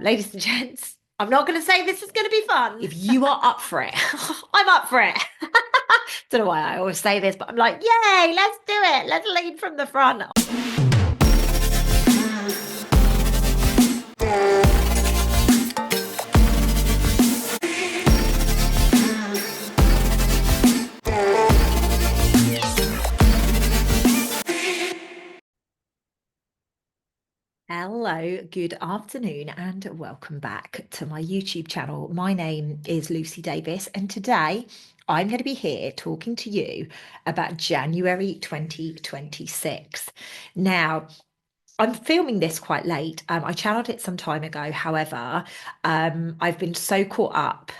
ladies and gents, I'm not going to say this is going to be fun. If you are up for it, I'm up for it. Don't know why I always say this, but I'm like, yay, let's do it. Let's lead from the front. Hello, good afternoon, and welcome back to my YouTube channel. My name is Lucy Davis, and today I'm going to be here talking to you about January 2026. Now, I'm filming this quite late. I channeled it some time ago. However, I've been so caught up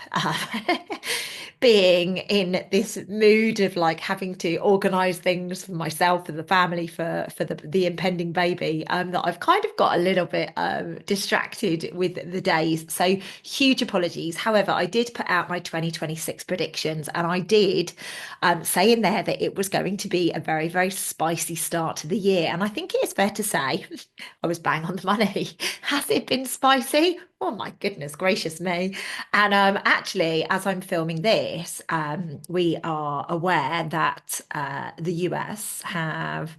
being in this mood of like having to organize things for myself and the family for the impending baby that I've kind of got a little bit distracted with the days. So huge apologies. However, I did put out my 2026 predictions, and I did say in there that it was going to be a very, very spicy start to the year. And I think it is fair to say I was bang on the money. Has it been spicy? Oh my goodness gracious me. And actually, as I'm filming this, we are aware that the US have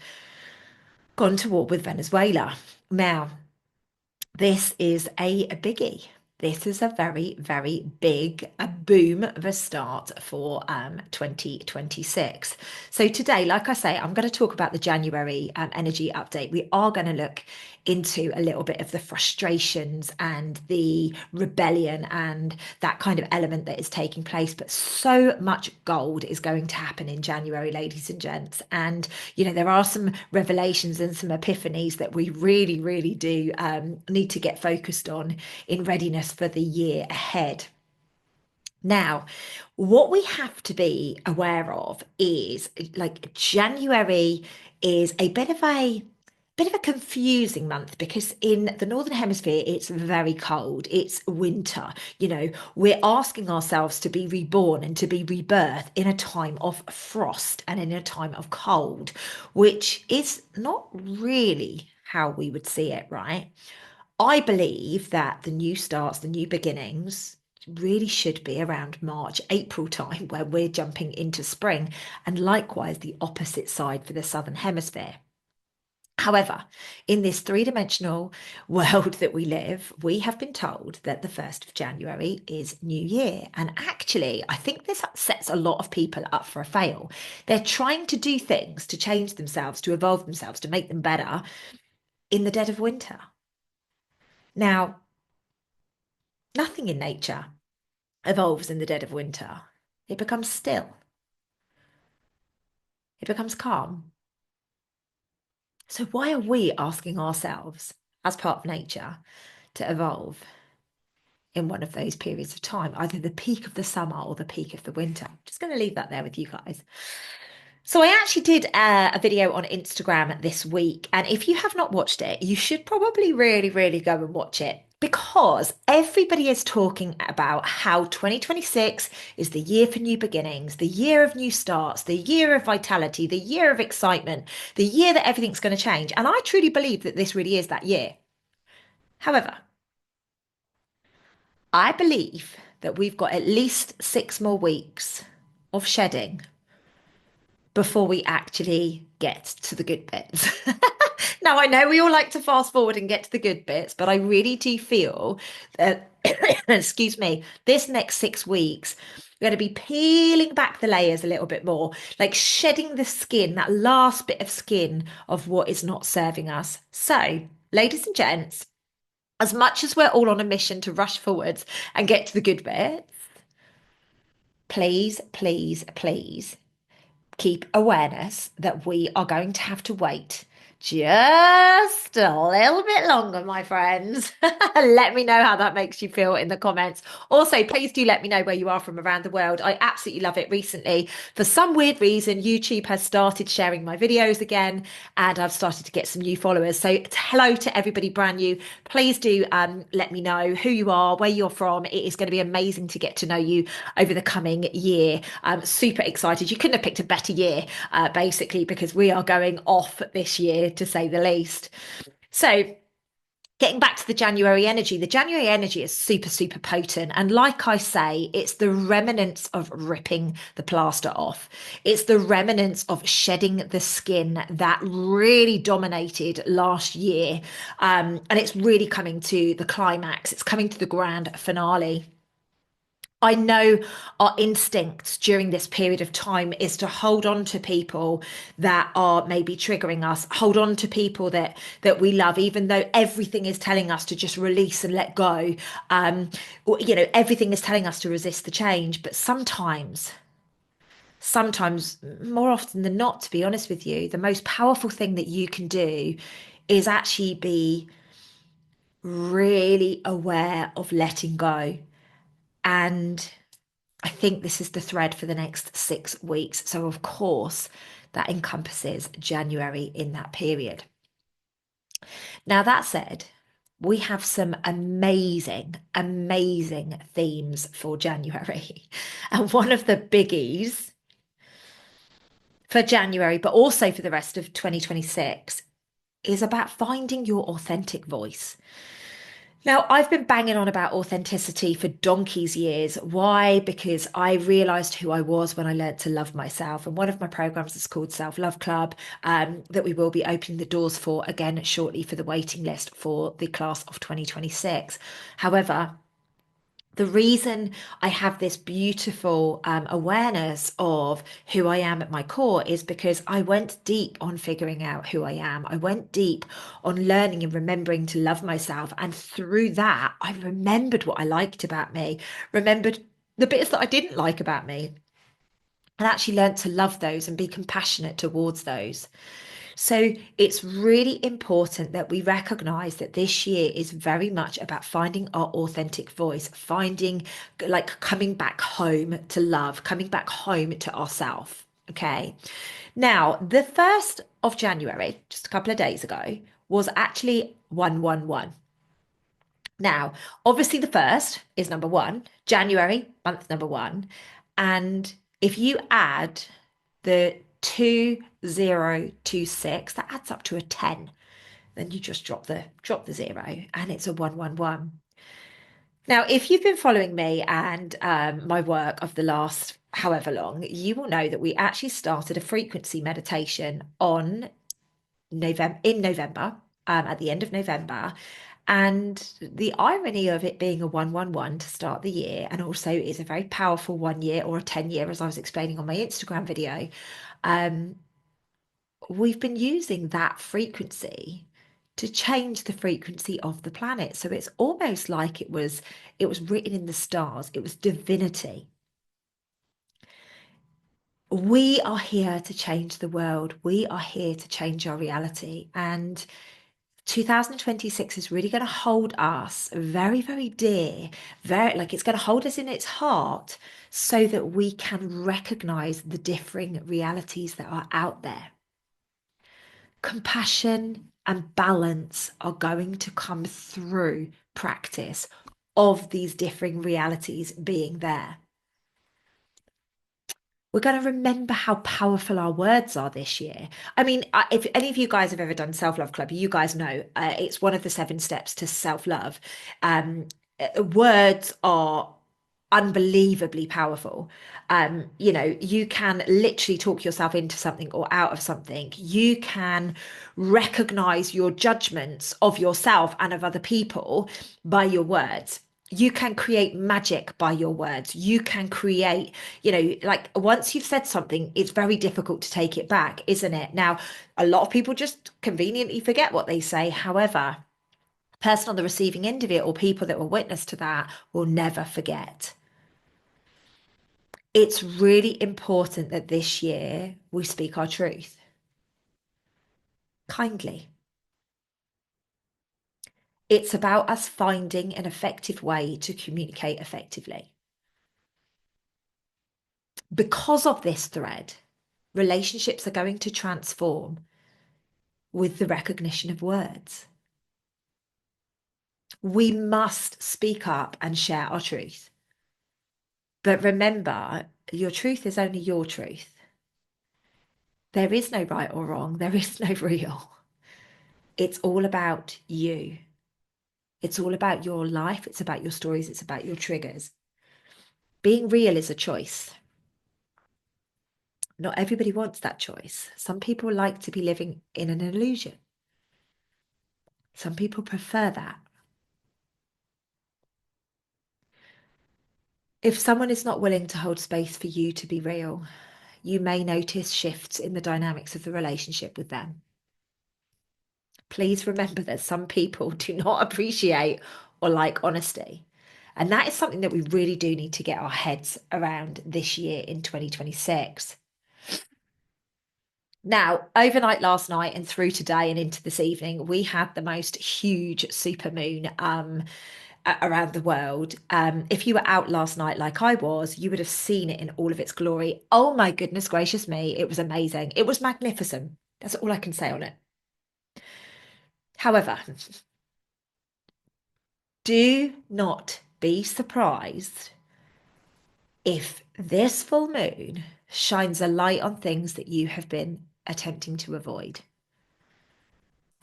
gone to war with Venezuela. Now, this is a biggie. This is a very, very big boom of a start for 2026. So today, like I say, I'm going to talk about the January energy update. We are going to look into a little bit of the frustrations and the rebellion and that kind of element that is taking place. But so much gold is going to happen in January, ladies and gents. And, there are some revelations and some epiphanies that we really, really do need to get focused on in readiness for the year ahead. Now, what we have to be aware of is like January is a bit of a confusing month because in the Northern Hemisphere, it's very cold. It's winter. We're asking ourselves to be reborn and to be rebirthed in a time of frost and in a time of cold, which is not really how we would see it, right? I believe that the new starts, the new beginnings, really should be around March, April time, where we're jumping into spring, and likewise the opposite side for the Southern Hemisphere. However, in this three-dimensional world that we live, we have been told that the 1st of January is New Year. And actually, I think this sets a lot of people up for a fail. They're trying to do things to change themselves, to evolve themselves, to make them better in the dead of winter. Now, nothing in nature evolves in the dead of winter. It becomes still. It becomes calm. So why are we asking ourselves, as part of nature, to evolve in one of those periods of time, either the peak of the summer or the peak of the winter? I'm just going to leave that there with you guys. So I actually did a video on Instagram this week, and if you have not watched it, you should probably really, really go and watch it because everybody is talking about how 2026 is the year for new beginnings, the year of new starts, the year of vitality, the year of excitement, the year that everything's going to change. And I truly believe that this really is that year. However, I believe that we've got at least 6 more weeks of shedding before we actually get to the good bits. Now, I know we all like to fast forward and get to the good bits, but I really do feel that, excuse me, this next 6 weeks, we're going to be peeling back the layers a little bit more, like shedding the skin, that last bit of skin of what is not serving us. So, ladies and gents, as much as we're all on a mission to rush forwards and get to the good bits, please, please, please keep awareness that we are going to have to wait just a little bit longer, my friends. Let me know how that makes you feel in the comments. Also, please do let me know where you are from around the world. I absolutely love it. Recently, for some weird reason, YouTube has started sharing my videos again, and I've started to get some new followers. So hello to everybody brand new. Please do let me know who you are, where you're from. It is going to be amazing to get to know you over the coming year. I'm super excited. You couldn't have picked a better year, basically, because we are going off this year, to say the least. So Getting back to the January energy is super, super potent. And like I say, it's the remnants of ripping the plaster off. It's the remnants of shedding the skin that really dominated last year. And it's really coming to the climax, it's coming to the grand finale. I know our instincts during this period of time is to hold on to people that are maybe triggering us, hold on to people that we love, even though everything is telling us to just release and let go. Everything is telling us to resist the change. But sometimes, more often than not, to be honest with you, the most powerful thing that you can do is actually be really aware of letting go. And I think this is the thread for the next 6 weeks. So, of course, that encompasses January in that period. Now, that said, we have some amazing, amazing themes for January. And one of the biggies for January, but also for the rest of 2026, is about finding your authentic voice. Now, I've been banging on about authenticity for donkey's years. Why? Because I realized who I was when I learned to love myself. And one of my programs is called Self Love Club, that we will be opening the doors for again shortly for the waiting list for the class of 2026. However, the reason I have this beautiful awareness of who I am at my core is because I went deep on figuring out who I am. I went deep on learning and remembering to love myself. And through that, I remembered what I liked about me, remembered the bits that I didn't like about me, and actually learned to love those and be compassionate towards those. So it's really important that we recognize that this year is very much about finding our authentic voice, finding like coming back home to love, coming back home to ourselves. Okay. Now, the 1st of January, just a couple of days ago, was actually 111. Now, obviously, the first is number one, January, month number one. And if you add the 2026, that adds up to a 10. Then you just drop the zero and it's a 111. Now, if you've been following me and my work of the last however long, you will know that we actually started a frequency meditation on November, at the end of November. And the irony of it being a 111 to start the year, and also is a very powerful 1 year or a 10 year, as I was explaining on my Instagram video. Um, we've been using that frequency to change the frequency of the planet. So it's almost like it was written in the stars. It was divinity. We are here to change the world. We are here to change our reality. And 2026 is really going to hold us very, very dear, very like it's going to hold us in its heart so that we can recognize the differing realities that are out there. Compassion and balance are going to come through practice of these differing realities being there. We're going to remember how powerful our words are this year. I mean, if any of you guys have ever done Self Love Club, you guys know it's one of the 7 steps to self love. Words are unbelievably powerful. You can literally talk yourself into something or out of something. You can recognize your judgments of yourself and of other people by your words. You can create magic by your words. You can create, like once you've said something, it's very difficult to take it back, isn't it? Now, a lot of people just conveniently forget what they say. However, person on the receiving end of it or people that were witness to that will never forget. It's really important that this year we speak our truth kindly. It's about us finding an effective way to communicate effectively. Because of this thread, relationships are going to transform with the recognition of words. We must speak up and share our truth. But remember, your truth is only your truth. There is no right or wrong. There is no real. It's all about you. It's all about your life. It's about your stories. It's about your triggers. Being real is a choice. Not everybody wants that choice. Some people like to be living in an illusion. Some people prefer that. If someone is not willing to hold space for you to be real, you may notice shifts in the dynamics of the relationship with them. Please remember that some people do not appreciate or like honesty. And that is something that we really do need to get our heads around this year in 2026. Now, overnight last night and through today and into this evening, we had the most huge supermoon around the world. If you were out last night like I was, you would have seen it in all of its glory. Oh my goodness gracious me, it was amazing. It was magnificent. That's all I can say on it. However, do not be surprised if this full moon shines a light on things that you have been attempting to avoid.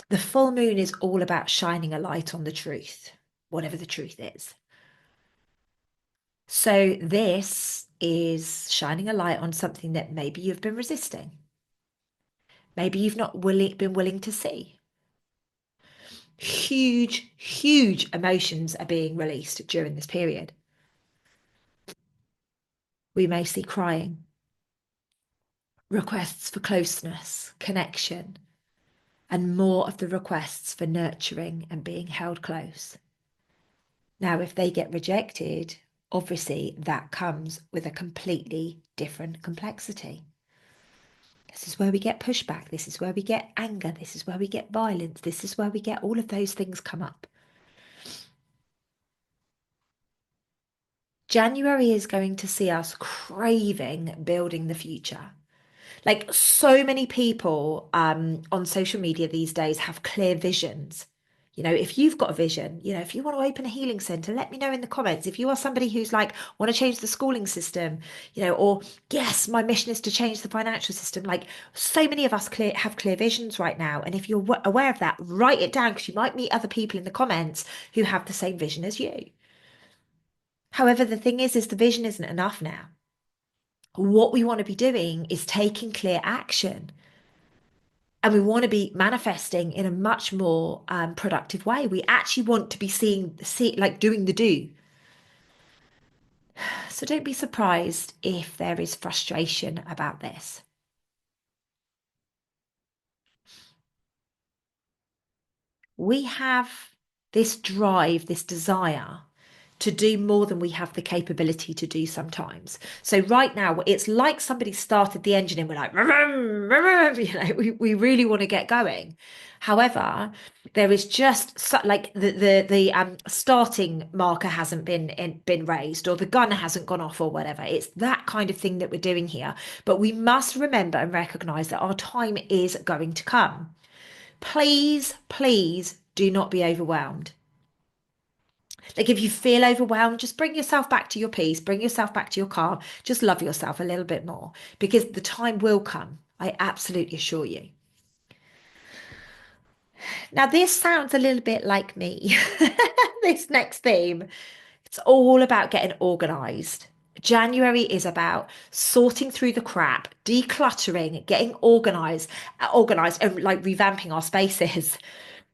The full moon is all about shining a light on the truth, whatever the truth is. So, this is shining a light on something that maybe you've been resisting. Maybe you've not been willing to see. Huge, huge emotions are being released during this period. We may see crying, requests for closeness, connection, and more of the requests for nurturing and being held close. Now, if they get rejected, obviously that comes with a completely different complexity. This is where we get pushback. This is where we get anger. This is where we get violence. This is where we get all of those things come up. January is going to see us craving building the future. Like so many people on social media these days have clear visions. You know, if you've got a vision, you know, if you want to open a healing center, let me know in the comments. If you are somebody who's like, want to change the schooling system, you know, or yes, my mission is to change the financial system. Like so many of us have clear visions right now. And if you're aware of that, write it down because you might meet other people in the comments who have the same vision as you. However, the thing is the vision isn't enough now. What we want to be doing is taking clear action. And we want to be manifesting in a much more productive way. We actually want to be like doing the do. So don't be surprised if there is frustration about this. We have this drive, this desire to do more than we have the capability to do sometimes. So right now, it's like somebody started the engine and we're like, "Vroom, vroom," you know, we really want to get going. However, there is just like the starting marker hasn't been raised or the gun hasn't gone off or whatever. It's that kind of thing that we're doing here. But we must remember and recognize that our time is going to come. Please, please do not be overwhelmed. Like if you feel overwhelmed, just bring yourself back to your peace, bring yourself back to your calm, just love yourself a little bit more because the time will come. I absolutely assure you. Now, this sounds a little bit like me. This next theme, it's all about getting organized. January is about sorting through the crap, decluttering, getting organized and like revamping our spaces.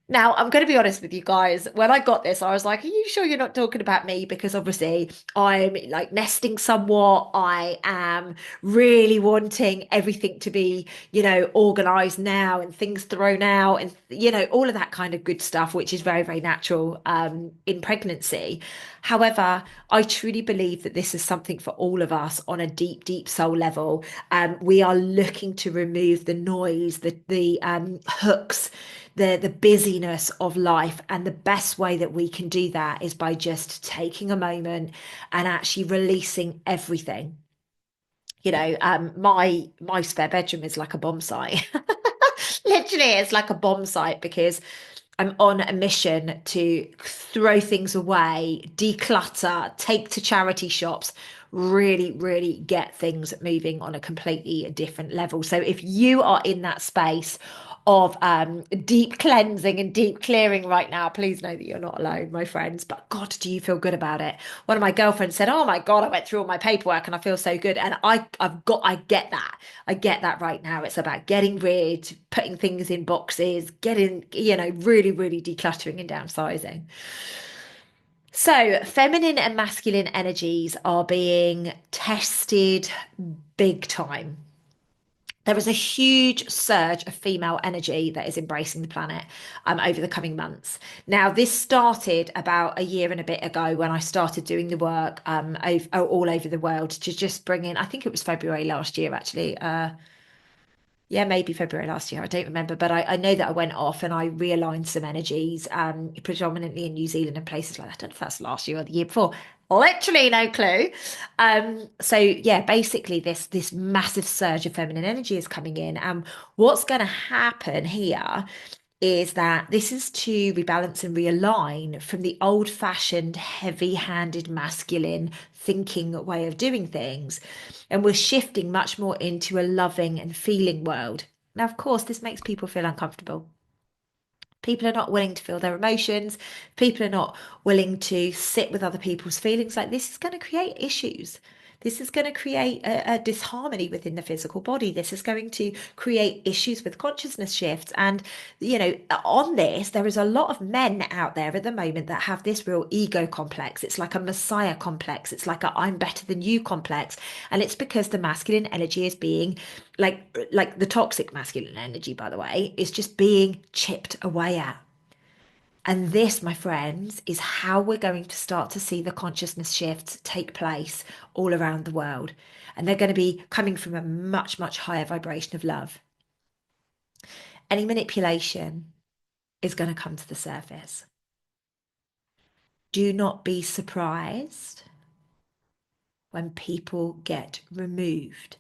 Now, I'm going to be honest with you guys. When I got this, I was like, are you sure you're not talking about me? Because obviously I'm like nesting somewhat. I am really wanting everything to be, you know, organized now and things thrown out and, you know, all of that kind of good stuff, which is very, very natural in pregnancy. However, I truly believe that this is something for all of us on a deep, deep soul level. We are looking to remove the noise, the hooks, the busyness of life, and the best way that we can do that is by just taking a moment and actually releasing everything. You know, my spare bedroom is like a bomb site. Literally, it's like a bomb site because I'm on a mission to throw things away, declutter, take to charity shops, really, really get things moving on a completely different level. So if you are in that space of deep cleansing and deep clearing right now. Please know that you're not alone, my friends. But God, do you feel good about it? One of my girlfriends said, "Oh my God, I went through all my paperwork and I feel so good." And I get that. I get that right now. It's about getting rid, putting things in boxes, getting, really, really decluttering and downsizing. So, feminine and masculine energies are being tested big time. There is a huge surge of female energy that is embracing the planet over the coming months. Now, this started about a year and a bit ago when I started doing the work all over the world to just bring in, I think it was February last year, actually. Yeah, maybe February last year. I don't remember, but I know that I went off and I realigned some energies, predominantly in New Zealand and places like that. I don't know if that's last year or the year before. Literally no clue. So yeah, basically this massive surge of feminine energy is coming in. And what's going to happen here is that this is to rebalance and realign from the old-fashioned, heavy-handed, masculine thinking way of doing things. And we're shifting much more into a loving and feeling world. Now, of course, this makes people feel uncomfortable. People are not willing to feel their emotions. People are not willing to sit with other people's feelings. Like this is going to create issues. This is going to create a disharmony within the physical body. This is going to create issues with consciousness shifts. And, on this, there is a lot of men out there at the moment that have this real ego complex. It's like a messiah complex. It's like a I'm better than you complex. And it's because the masculine energy is being like the toxic masculine energy, by the way, is just being chipped away at. And this, my friends, is how we're going to start to see the consciousness shifts take place all around the world. And they're going to be coming from a much, much higher vibration of love. Any manipulation is going to come to the surface. Do not be surprised when people get removed.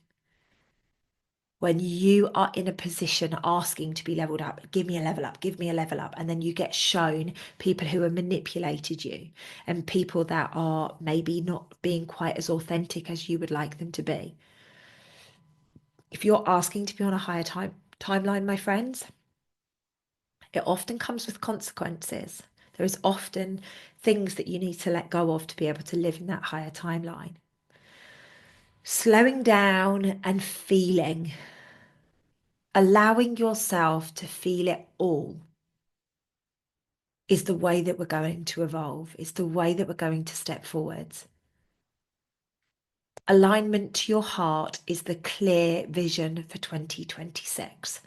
When you are in a position asking to be leveled up, give me a level up, give me a level up, and then you get shown people who have manipulated you and people that are maybe not being quite as authentic as you would like them to be. If you're asking to be on a higher timeline, my friends, it often comes with consequences. There is often things that you need to let go of to be able to live in that higher timeline. Slowing down and feeling, allowing yourself to feel it all is the way that we're going to evolve. It's the way that we're going to step forwards. Alignment to your heart is the clear vision for 2026.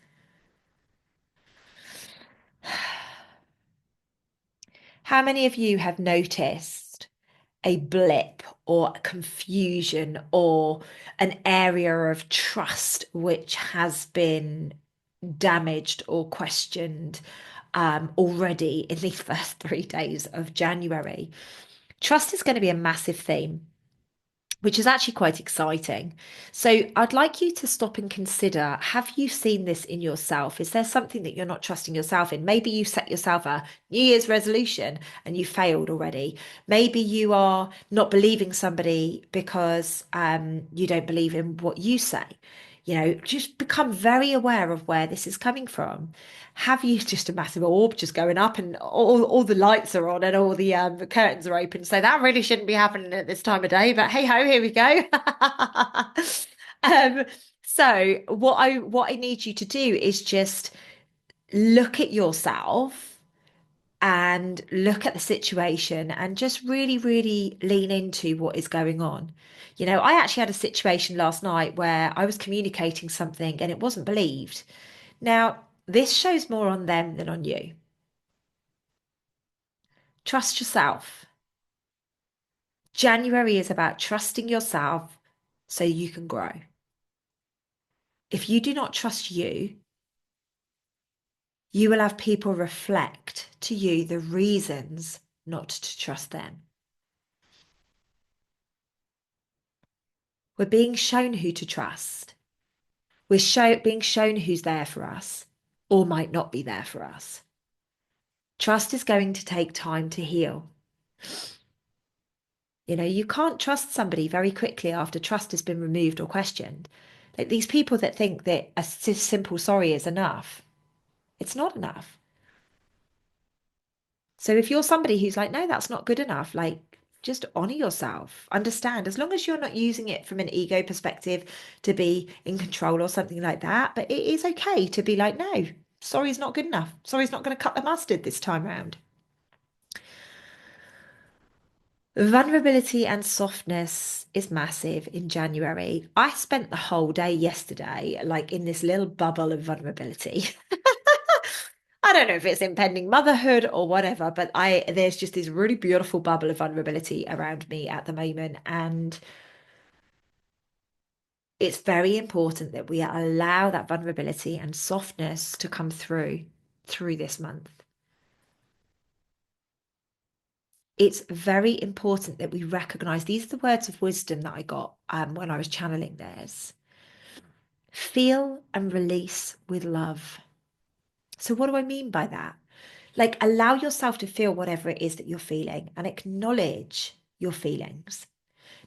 How many of you have noticed a blip or a confusion or an area of trust which has been damaged or questioned already in these first 3 days of January? Trust is going to be a massive theme, which is actually quite exciting. So I'd like you to stop and consider, have you seen this in yourself? Is there something that you're not trusting yourself in? Maybe you set yourself a New Year's resolution and you failed already. Maybe you are not believing somebody because you don't believe in what you say. Just become very aware of where this is coming from. Have you just a massive orb just going up and all the lights are on and all the curtains are open? So that really shouldn't be happening at this time of day, but hey ho, here we go. um, so what I need you to do is just look at yourself and look at the situation and just really, really lean into what is going on. I actually had a situation last night where I was communicating something and it wasn't believed. Now, this shows more on them than on you. Trust yourself. January is about trusting yourself so you can grow. If you do not trust you, you will have people reflect to you the reasons not to trust them. We're being shown who to trust. Being shown who's there for us or might not be there for us. Trust is going to take time to heal. You can't trust somebody very quickly after trust has been removed or questioned. Like these people that think that a simple sorry is enough. It's not enough. So if you're somebody who's like, no, that's not good enough, like just honor yourself. Understand, as long as you're not using it from an ego perspective to be in control or something like that, but it is okay to be like, no, sorry's not good enough. Sorry's not going to cut the mustard this time round. Vulnerability and softness is massive in January. I spent the whole day yesterday, like in this little bubble of vulnerability. I don't know if it's impending motherhood or whatever, but I there's just this really beautiful bubble of vulnerability around me at the moment. And it's very important that we allow that vulnerability and softness to come through this month. It's very important that we recognize these are the words of wisdom that I got when I was channeling theirs. Feel and release with love. So, what do I mean by that? Like, allow yourself to feel whatever it is that you're feeling and acknowledge your feelings.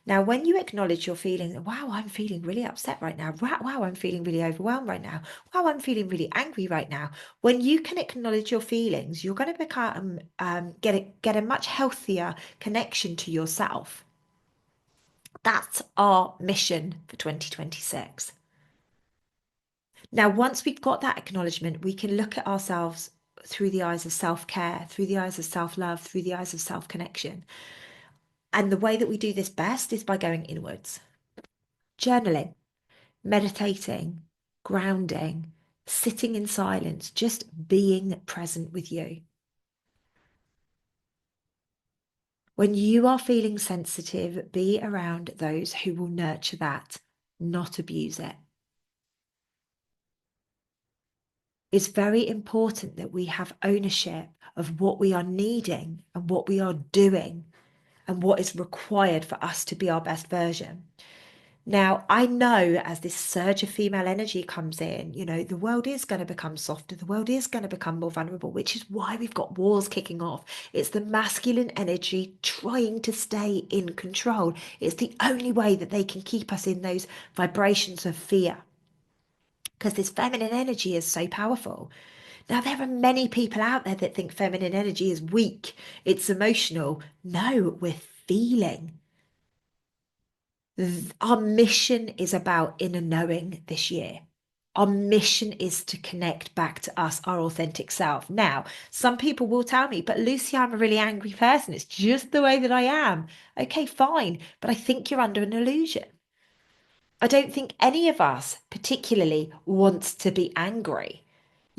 Now, when you acknowledge your feelings, wow, I'm feeling really upset right now. Wow, I'm feeling really overwhelmed right now. Wow, I'm feeling really angry right now. When you can acknowledge your feelings, you're going to become get a much healthier connection to yourself. That's our mission for 2026. Now, once we've got that acknowledgement, we can look at ourselves through the eyes of self-care, through the eyes of self-love, through the eyes of self-connection. And the way that we do this best is by going inwards. Journaling, meditating, grounding, sitting in silence, just being present with you. When you are feeling sensitive, be around those who will nurture that, not abuse it. It's very important that we have ownership of what we are needing and what we are doing and what is required for us to be our best version. Now, I know as this surge of female energy comes in, the world is going to become softer. The world is going to become more vulnerable, which is why we've got wars kicking off. It's the masculine energy trying to stay in control. It's the only way that they can keep us in those vibrations of fear because this feminine energy is so powerful. Now, there are many people out there that think feminine energy is weak, it's emotional. No, we're feeling. Our mission is about inner knowing this year. Our mission is to connect back to us, our authentic self. Now, some people will tell me, but Lucy, I'm a really angry person. It's just the way that I am. Okay, fine. But I think you're under an illusion. I don't think any of us particularly wants to be angry.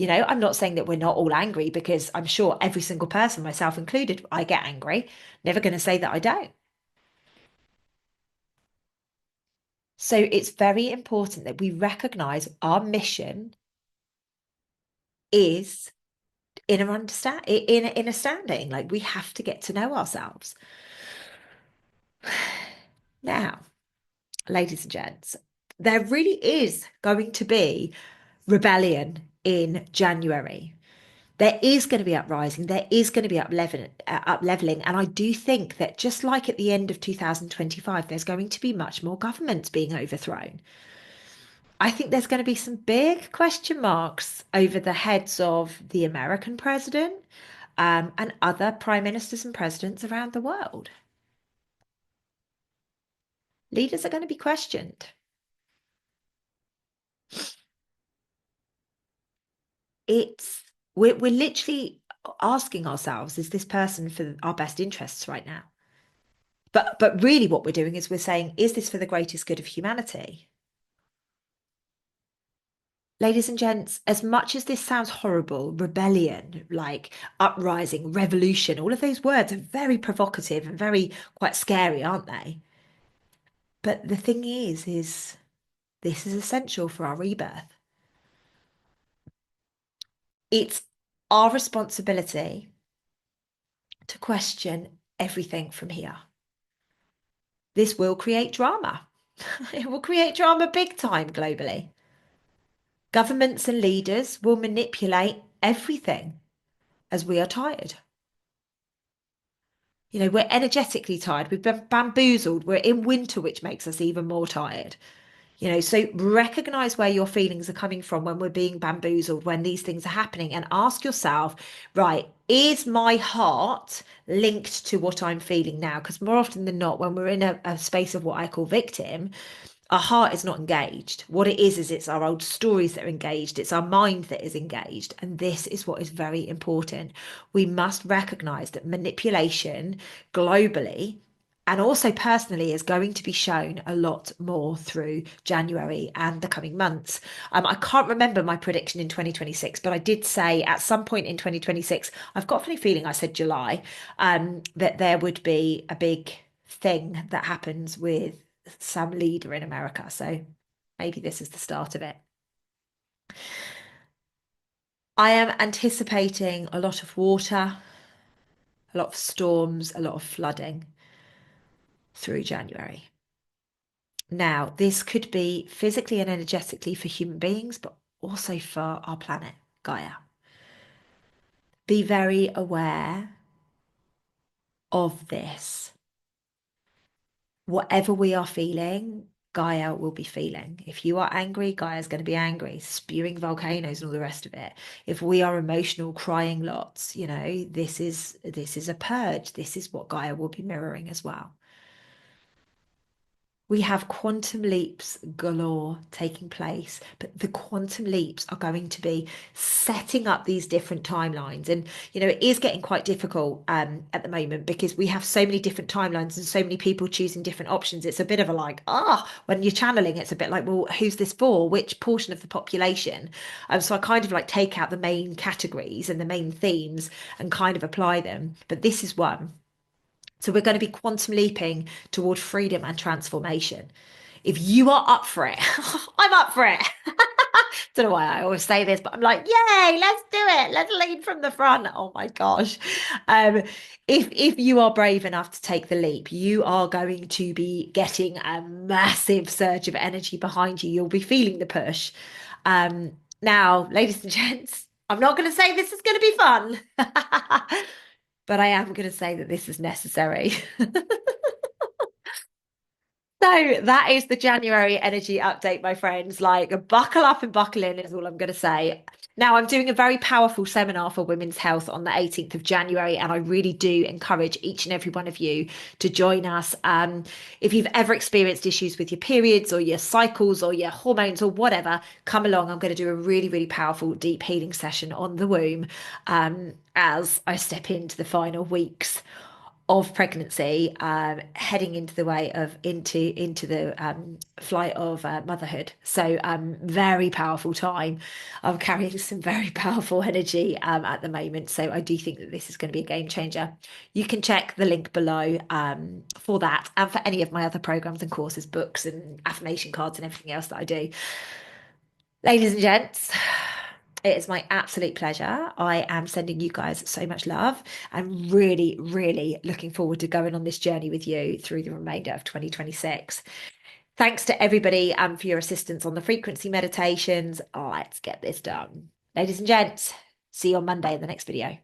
I'm not saying that we're not all angry because I'm sure every single person, myself included, I get angry. Never going to say that I don't. So it's very important that we recognize our mission is inner standing. Like we have to get to know ourselves. Now, ladies and gents, there really is going to be rebellion in January. There is going to be uprising. There is going to be up leveling. And I do think that just like at the end of 2025, there's going to be much more governments being overthrown. I think there's going to be some big question marks over the heads of the American president, and other prime ministers and presidents around the world. Leaders are going to be questioned. It's we're literally asking ourselves, is this person for our best interests right now? But really what we're doing is we're saying, is this for the greatest good of humanity? Ladies and gents, as much as this sounds horrible, rebellion, like uprising, revolution, all of those words are very provocative and very quite scary, aren't they? But the thing is this is essential for our rebirth. It's our responsibility to question everything from here. This will create drama. It will create drama big time globally. Governments and leaders will manipulate everything as we are tired. We're energetically tired. We've been bamboozled. We're in winter, which makes us even more tired. So recognize where your feelings are coming from when we're being bamboozled, when these things are happening, and ask yourself, right, is my heart linked to what I'm feeling now? Because more often than not, when we're in a space of what I call victim, our heart is not engaged. What it is it's our old stories that are engaged. It's our mind that is engaged. And this is what is very important. We must recognize that manipulation globally and also personally is going to be shown a lot more through January and the coming months. I can't remember my prediction in 2026, but I did say at some point in 2026, I've got a funny feeling I said July, that there would be a big thing that happens with some leader in America. So maybe this is the start of it. I am anticipating a lot of water, a lot of storms, a lot of flooding through January. Now, this could be physically and energetically for human beings, but also for our planet, Gaia. Be very aware of this. Whatever we are feeling, Gaia will be feeling. If you are angry, Gaia's going to be angry, spewing volcanoes and all the rest of it. If we are emotional, crying lots, this is a purge. This is what Gaia will be mirroring as well. We have quantum leaps galore taking place, but the quantum leaps are going to be setting up these different timelines. And, it is getting quite difficult at the moment because we have so many different timelines and so many people choosing different options. It's a bit of a like, when you're channeling, it's a bit like, well, who's this for? Which portion of the population? So I kind of like take out the main categories and the main themes and kind of apply them. But this is one. So we're going to be quantum leaping toward freedom and transformation. If you are up for it, I'm up for it. Don't know why I always say this, but I'm like, yay, let's do it. Let's lead from the front. Oh my gosh. Um, if you are brave enough to take the leap, you are going to be getting a massive surge of energy behind you. You'll be feeling the push. Now, ladies and gents, I'm not going to say this is going to be fun. But I am going to say that this is necessary. So that is the January energy update, my friends. Like, buckle up and buckle in is all I'm going to say. Now, I'm doing a very powerful seminar for women's health on the 18th of January, and I really do encourage each and every one of you to join us. If you've ever experienced issues with your periods or your cycles or your hormones or whatever, come along. I'm going to do a really, really powerful deep healing session on the womb as I step into the final weeks of pregnancy, heading into the way of into the flight of motherhood. So very powerful time. I'm carrying some very powerful energy at the moment. So I do think that this is going to be a game changer. You can check the link below for that and for any of my other programs and courses, books and affirmation cards and everything else that I do. Ladies and gents, it is my absolute pleasure. I am sending you guys so much love. I'm really, really looking forward to going on this journey with you through the remainder of 2026. Thanks to everybody for your assistance on the frequency meditations. Let's get this done. Ladies and gents, see you on Monday in the next video.